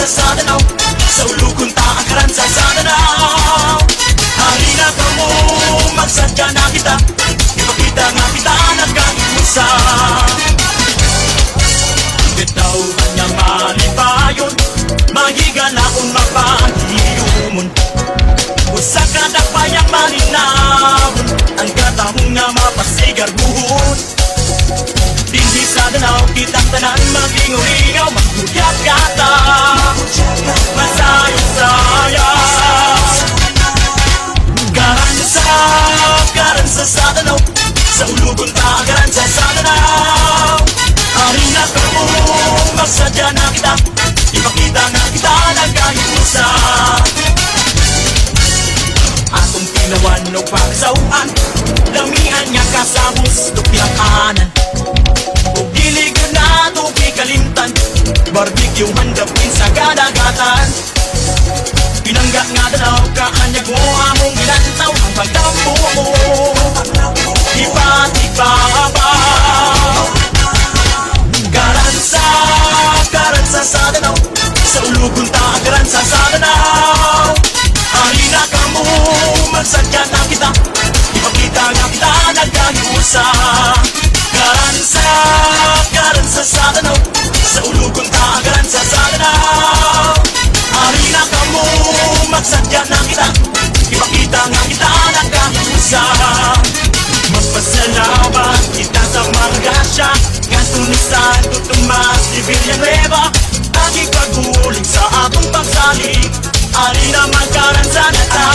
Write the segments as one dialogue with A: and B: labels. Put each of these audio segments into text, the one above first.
A: Sa Danau, sa ulukon ta ang karansa sa Danau. Halina ka mo, magsadya na kita, ipakita nga kita nagkaiusa. Bitaw kanya malipayon, mahiga na kung mapahiyumon. Usa ka dakpayang malinawon, ang katahong nga mapasigar buhon. Dinhi sa Danau, kitang tanan mag-ingaw-ingaw, maghuyat kata masayang-sayang. Karansa sa Danau, sa ulugon ta karansa sa Danau. Halina ka mo, magsadya na kita, ipakita nga kita nagkahiusa. Atong tinawan o pagsawan, lamihan nga kasamos do pinakanan. Kung giligod na ito kalimtan, barbecue handapin sa kadagatan. Pinangga nga Danau, kaanyag mo among gilantaw, ang pagdampo mo ipatigbabaw. Karansa sa Danau, sa ulugon ta karansa sa Danau. Halina ka mo, magsadya na kita, ipakita nga kita nagkahiusa. Karansa sa Danau, sa ulugon ta karansa sa Danau. Halina ka mo, magsadya na kita, ipakita nga kita nagkahiusa. Magpasalamat kita sa mga grasya, katunisan tutumas di Villanueva. Ang ipaghuling sa atong pagsalig, halina magkaransa na ta,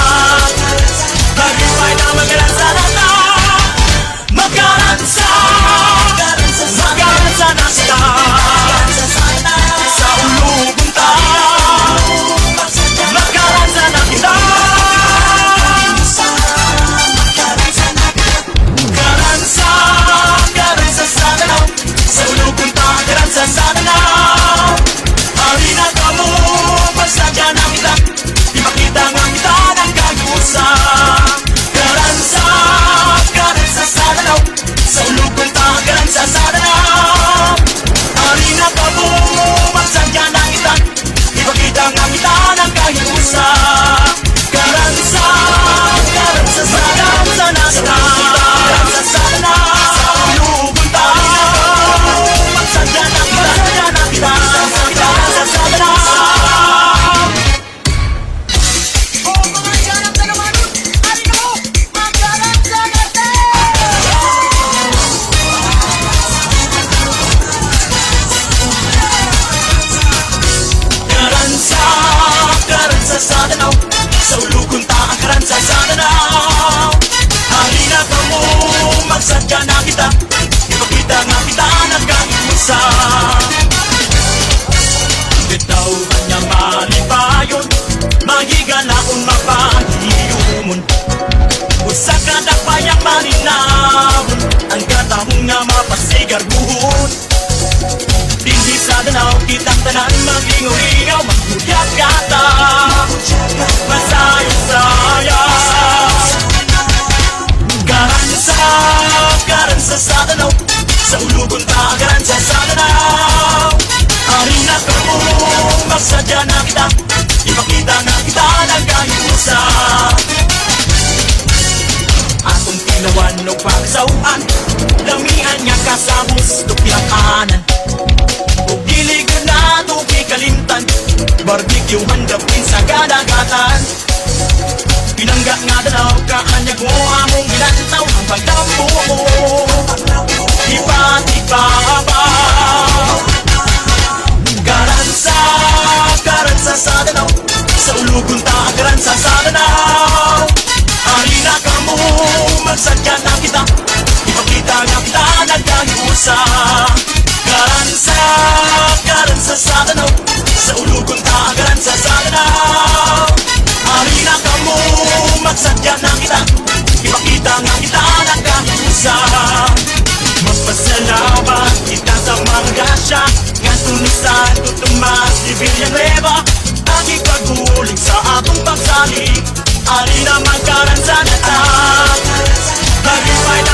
A: magipay na magkaransa na ta. Magkaransa na kita, sa ulugon ta, magkaransa na kita. Karansa sa Danau, sa ulugon ta karansa sa Danau. Halina ka mo, magsadya na kita, ipakita nga kita nagkahiusa. Karansa sa Danau, sa ulugon ta karansa sa Danau. Halina ka mo, magsadya na kita, ipakita nga kita nagkahiusa. Karansa sa Danau, karansa sa Danau, sa ulugon ta, magsadya na kita, karansa sa Danau. Karansa sa Danau, sa ulugon ta ang karansa sa Danau. Halina ka mo, magsadya na kita, ipakita nga kita nagkahiusa. Bitaw kanya malipayon, mahiga na kung mapahiyumon. Usa ka dakpayang malinawon, ang katahong nga mapasigar buhon. Dinhi sa Danau, kitang tanan mag-ingaw-ingaw, maghuyat kata masayang-sayang. Karansa sa Danau, sa ulugon ta karansa sa Danau. Halina ka mo, magsadya na kita, ipakita nga kita nagkahiusa. Atong tinawan o pagsawan, lamihan nga kasamos do pinakanan. Kung giligod na ito kalimtan, barbecue handapin sa kadagatan. Pinangga nga Danau, kaanyag mo among gilantaw, ang pagdampo mo ipatigbabaw. Karansa sa Danau, sa ulugon ta karansa sa Danau. Halina ka mo, magsadya na kita, ipakita nga kita nagkahiusa. Karansa sa Danau, sa ulugon ta karansa sa Danau. Halina ka mo, magsadya na kita, salig Ali na magkaransan at Nagipay